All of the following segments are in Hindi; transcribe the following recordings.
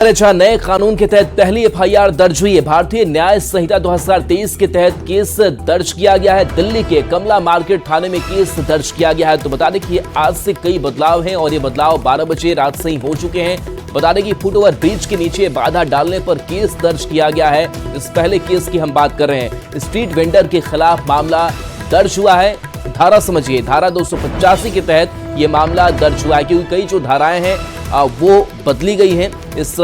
जहां नए कानून के तहत पहली एफआईआर दर्ज हुई है। भारतीय न्याय संहिता 2023 के तहत केस दर्ज किया गया है। दिल्ली के कमला मार्केट थाने में केस दर्ज किया गया है। तो बता दें कि आज से कई बदलाव हैं और ये बदलाव 12 बजे रात से ही हो चुके हैं। बता दें कि फुटओवर ब्रिज के नीचे बाधा डालने पर केस दर्ज किया गया है। इस पहले केस की हम बात कर रहे हैं। स्ट्रीट वेंडर के खिलाफ मामला दर्ज हुआ है। धारा समझिए, धारा 285 के तहत ये मामला दर्ज हुआ है, क्योंकि कई जो धाराएं हैं वो बदली गई हैं इस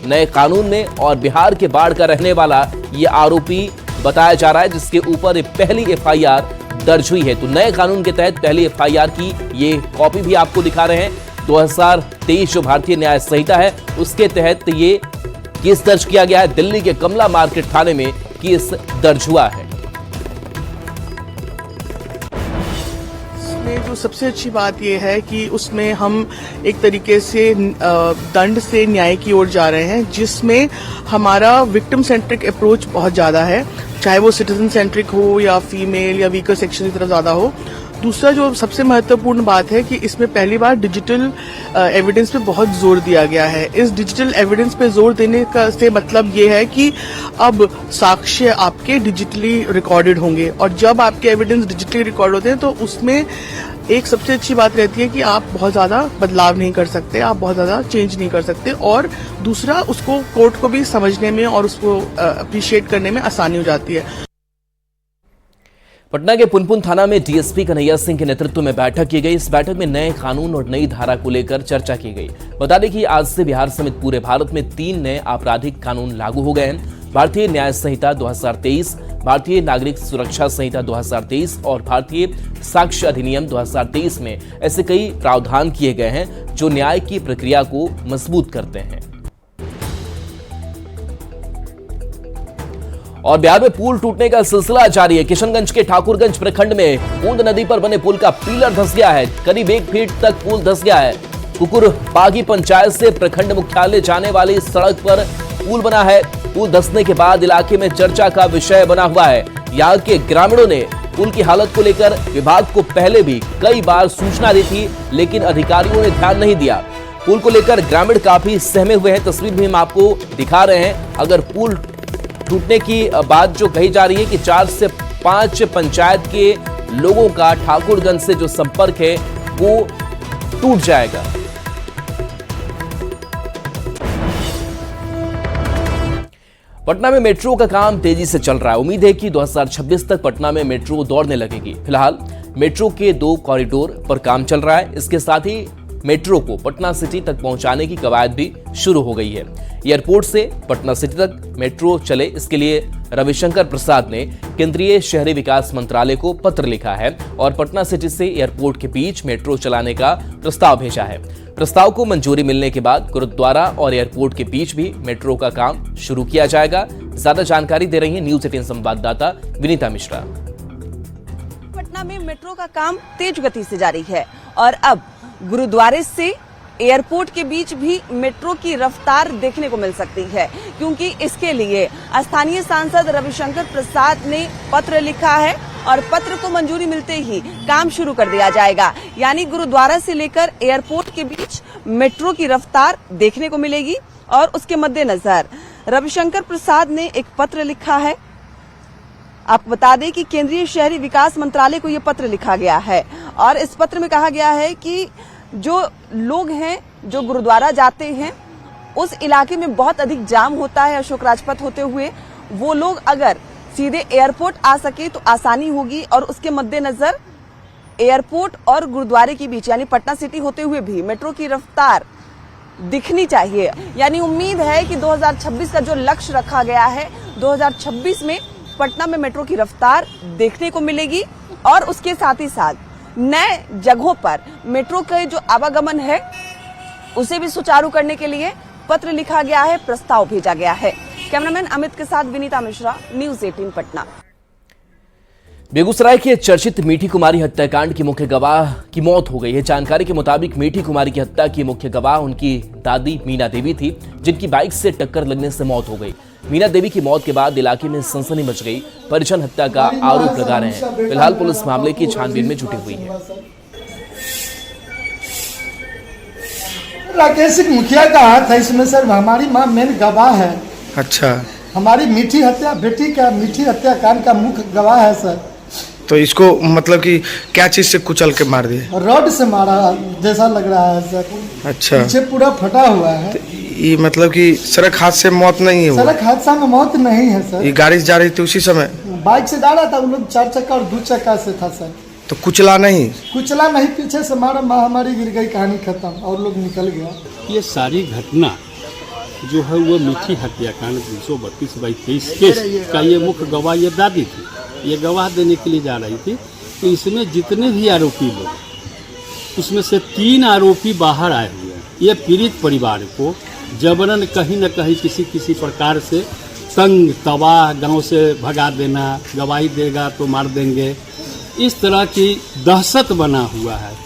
नए कानून में। और बिहार के बाढ़ का रहने वाला ये आरोपी बताया जा रहा है, जिसके ऊपर पहली एफआईआर दर्ज हुई है। तो नए कानून के तहत पहली एफआईआर की ये कॉपी भी आपको दिखा रहे हैं। 2023 जो भारतीय न्याय संहिता है उसके तहत ये केस दर्ज किया गया है। दिल्ली के कमला मार्केट थाने में केस दर्ज हुआ है। जो सबसे अच्छी बात यह है कि उसमें हम एक तरीके से दंड से न्याय की ओर जा रहे हैं, जिसमें हमारा विक्टिम सेंट्रिक अप्रोच बहुत ज्यादा है, चाहे वो सिटीजन सेंट्रिक हो या फीमेल या वीकर सेक्शन की तरफ ज्यादा हो। दूसरा जो सबसे महत्वपूर्ण बात है कि इसमें पहली बार डिजिटल एविडेंस पे बहुत जोर दिया गया है। इस डिजिटल एविडेंस पे जोर देने का से मतलब ये है कि अब साक्ष्य आपके डिजिटली रिकॉर्डेड होंगे, और जब आपके एविडेंस डिजिटली रिकॉर्ड होते हैं तो उसमें एक सबसे अच्छी बात रहती है कि आप बहुत ज्यादा बदलाव नहीं कर सकते, आप बहुत ज्यादा चेंज नहीं कर सकते, और दूसरा उसको कोर्ट को भी समझने में और उसको अप्रिशिएट करने में आसानी हो जाती है। पटना के पुनपुन थाना में डीएसपी कन्हैया सिंह के नेतृत्व में बैठक की गई। इस बैठक में नए कानून और नई धारा को लेकर चर्चा की गई। बता दें कि आज से बिहार समेत पूरे भारत में 3 नए आपराधिक कानून लागू हो गए हैं। भारतीय न्याय संहिता 2023, भारतीय नागरिक सुरक्षा संहिता 2023 और भारतीय साक्ष्य अधिनियम 2023 में ऐसे कई प्रावधान किए गए हैं जो न्याय की प्रक्रिया को मजबूत करते हैं। और बिहार में पुल टूटने का सिलसिला जारी है। किशनगंज के ठाकुरगंज प्रखंड में बूंद नदी पर बने पुल का पिलर धंस गया है। करीब 1 फीट तक पुल धंस गया है। कुकुरपागी पंचायत से प्रखंड मुख्यालय जाने वाली सड़क पर पुल बना है। पुल धंसने के बाद इलाके में चर्चा का विषय बना हुआ है। यहाँ के ग्रामीणों ने पुल की हालत को लेकर विभाग को पहले भी कई बार सूचना दी थी, लेकिन अधिकारियों ने ध्यान नहीं दिया। पुल को लेकर ग्रामीण काफी सहमे हुए हैं। तस्वीर भी हम आपको दिखा रहे हैं। अगर पुल टूटने की बात जो कही जा रही है कि 4 से 5 पंचायत के लोगों का ठाकुरगंज से जो संपर्क है वो टूट जाएगा। पटना में मेट्रो का काम तेजी से चल रहा है। उम्मीद है कि 2026 तक पटना में मेट्रो दौड़ने लगेगी। फिलहाल मेट्रो के 2 कॉरिडोर पर काम चल रहा है। इसके साथ ही मेट्रो को पटना सिटी तक पहुंचाने की कवायद भी शुरू हो गई है। एयरपोर्ट से पटना सिटी तक मेट्रो चले, इसके लिए रविशंकर प्रसाद ने केंद्रीय शहरी विकास मंत्रालय को पत्र लिखा है और पटना सिटी से एयरपोर्ट के बीच मेट्रो चलाने का प्रस्ताव भेजा है। प्रस्ताव को मंजूरी मिलने के बाद गुरुद्वारा और एयरपोर्ट के बीच भी मेट्रो का काम शुरू किया जाएगा। ज्यादा जानकारी दे रही है न्यूज 18 संवाददाता विनीता मिश्रा। पटना में मेट्रो का काम तेज गति से जारी है और अब गुरुद्वारे से एयरपोर्ट के बीच भी मेट्रो की रफ्तार देखने को मिल सकती है, क्योंकि इसके लिए स्थानीय सांसद रविशंकर प्रसाद ने पत्र लिखा है और पत्र को मंजूरी मिलते ही काम शुरू कर दिया जाएगा। यानी गुरुद्वारा से लेकर एयरपोर्ट के बीच मेट्रो की रफ्तार देखने को मिलेगी और उसके मद्देनजर रविशंकर प्रसाद ने एक पत्र लिखा है। आपको बता दें कि केंद्रीय शहरी विकास मंत्रालय को यह पत्र लिखा गया है और इस पत्र में कहा गया है कि जो लोग हैं जो गुरुद्वारा जाते हैं उस इलाके में बहुत अधिक जाम होता है अशोक राजपथ होते हुए, वो लोग अगर सीधे एयरपोर्ट आ सके तो आसानी होगी और उसके मद्देनजर एयरपोर्ट और गुरुद्वारे के बीच यानी पटना सिटी होते हुए भी मेट्रो की रफ्तार दिखनी चाहिए। यानी उम्मीद है कि 2026 का जो लक्ष्य रखा गया है 2026 में पटना में मेट्रो की रफ्तार देखने को मिलेगी और उसके साथ ही साथ नए जगहों पर मेट्रो का जो आवागमन है उसे भी सुचारू करने के लिए पत्र लिखा गया है, प्रस्ताव भेजा गया है। कैमरामैन अमित के साथ विनीता मिश्रा, न्यूज 18 पटना। बेगूसराय के चर्चित मीठी कुमारी हत्याकांड की मुख्य गवाह की मौत हो गई है। जानकारी के मुताबिक मीठी कुमारी की हत्या की मुख्य गवाह उनकी दादी मीना देवी थी, जिनकी बाइक से टक्कर लगने से मौत हो गई। मीना देवी की मौत के बाद इलाके में सनसनी मच गई। परिजन हत्या का आरोप लगा रहे हैं। फिलहाल पुलिस मामले की छानबीन में जुटी हुई है। राकेश सिंह मुखिया का हाथ है इसमें सर। हमारी माँ मेन गवाह है। अच्छा, हमारी बेटी का मीठी हत्याकांड का मुख्य गवाह है सर। तो इसको मतलब कि क्या चीज से कुचल के मार दिए? रॉड से मारा जैसा लग रहा है सर। अच्छा, पीछे पूरा फटा हुआ है। ये मतलब कि सड़क हादसे से मौत नहीं है? सड़क हादसा में मौत नहीं है सर। ये गाड़ी से जा रही थी उसी समय? बाइक से जा रहा था, वो लोग 4 चक्का और 2 चक्का से था सर। तो कुचला नहीं? कुचला नहीं, पीछे से मारा, माँ हमारी गिर गई, कहानी खत्म और लोग निकल गया। ये सारी घटना जो है वो मीठी हत्याकांड 332/23 केस का ये मुख्य गवाह ये दादी थी। ये गवाह देने के लिए जा रही थी। तो इसमें जितने भी आरोपी लोग, उसमें से 3 आरोपी बाहर आए हुए हैं। ये पीड़ित परिवार को जबरन कहीं न कहीं किसी प्रकार से तंग तबाह, गांव से भगा देना, गवाही देगा तो मार देंगे, इस तरह की दहशत बना हुआ है।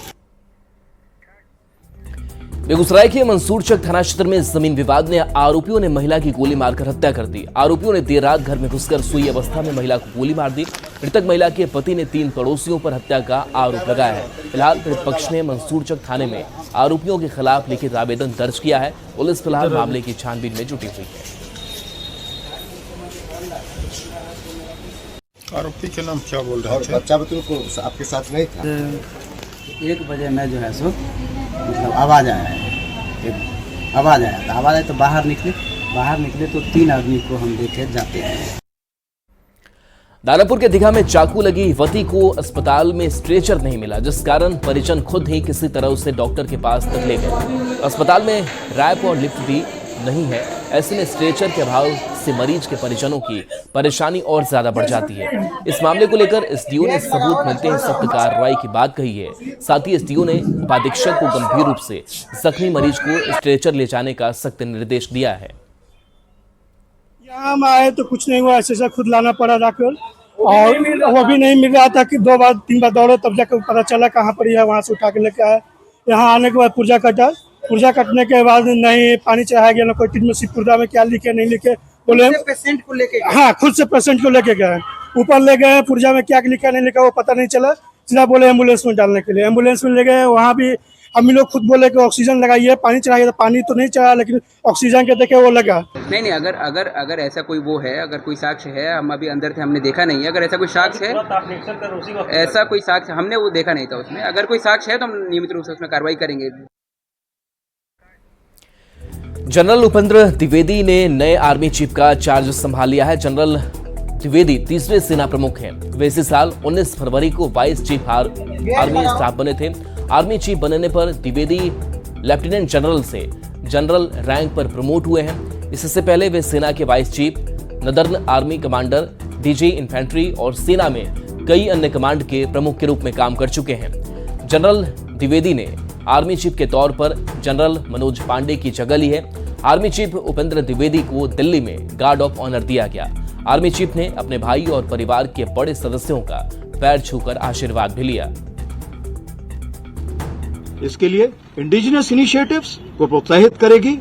बेगूसराय के मंसूरचक थाना क्षेत्र में जमीन विवाद में आरोपियों ने महिला की गोली मारकर हत्या कर दी। आरोपियों ने देर रात घर में घुसकर सोई अवस्था में महिला को गोली मार दी। मृतक महिला के पति ने 3 पड़ोसियों पर हत्या का आरोप लगाया है। फिलहाल पीड़ित पक्ष ने मंसूरचक थाने में आरोपियों के खिलाफ लिखित आवेदन दर्ज किया है। पुलिस फिलहाल मामले की छानबीन में जुटी हुई है। आरोपी के नाम क्या बोल रहे थे? बच्चा को आपके साथ नहीं था? 1 बजे में जो है सो मतलब आवाज़ आया है, आवाज़ आया तो आवाज़ आया तो बाहर निकले तो 3 आदमी को हम देखे जाते हैं। दानापुर के दीघा में चाकू लगी युवती को अस्पताल में स्ट्रेचर नहीं मिला, जिस कारण परिजन खुद ही किसी तरह उसे डॉक्टर के पास तक ले गए। अस्पताल में रैंप और लिफ्ट भी नहीं है। ऐसे में स्ट्रेचर के अभाव से मरीज के परिजनों की परेशानी और ज्यादा बढ़ जाती है। इस मामले को लेकर एसडीओ ने सबूत मिलते ही सख्त कार्रवाई की बात कही है। साथ ही एसडीओ ने उपाधीक्षक को गंभीर रूप से जख्मी मरीज को स्ट्रेचर ले जाने का सख्त निर्देश दिया है। यहाँ हम आए तो कुछ नहीं हुआ, ऐसे खुद लाना पड़ा जाकर, और वो भी नहीं मिल रहा था कि 2 बार 3 बार दौड़े तब जाकर पता चला कहाँ पर है। वहाँ से उठा के लेके आए। यहाँ आने के बाद पुर्जा कटने के बाद नहीं पानी चढ़ाया गया, ना कोई ट्रीटमेंट, पुर्जा में क्या लिखे नहीं लिखे, बोले पेशेंट को लेके, हाँ खुद से पेशेंट को लेके गए, ऊपर ले गए, पुर्जा में क्या लिखा नहीं लिखा वो पता नहीं चला, सीधा बोले एम्बुलेंस में डालने के लिए। एम्बुलेंस में ले गए, वहाँ भी हम लोग खुद बोले कि ऑक्सीजन लगाइए, पानी चढ़ाइए, तो पानी तो नहीं चढ़ा, लेकिन ऑक्सीजन के देखे वो लगा। नहीं, अगर ऐसा कोई वो है, अगर कोई साक्ष्य है, हम अभी अंदर थे, हमने देखा नहीं है। अगर ऐसा कोई साक्ष्य है, ऐसा कोई साक्ष्य हमने वो देखा नहीं था उसमें। अगर कोई साक्ष्य है तो हम नियमित रूप से उसमें कार्रवाई करेंगे। जनरल उपेंद्र द्विवेदी ने नए आर्मी चीफ का चार्ज संभाल लिया है। जनरल द्विवेदी 3रे सेना प्रमुख हैं। वे इसी साल 19 फरवरी को वाइस चीफ आर्मी स्टाफ बने थे। आर्मी चीफ बनने पर द्विवेदी लेफ्टिनेंट जनरल से जनरल रैंक पर प्रमोट हुए हैं। इससे पहले वे सेना के vice chief, northern army commander, DG infantry और सेना में कई अन्य कमांड के प्रमुख के रूप में काम कर चुके हैं। जनरल द्विवेदी ने आर्मी चीफ के तौर पर जनरल मनोज पांडे की जगह ली है। आर्मी चीफ उपेंद्र द्विवेदी को दिल्ली में गार्ड ऑफ ऑनर दिया गया। आर्मी चीफ ने अपने भाई और परिवार के बड़े सदस्यों का पैर छूकर आशीर्वाद भी लिया। इसके लिए इंडिजिनस इनिशिएटिव्स को प्रोत्साहित करेगी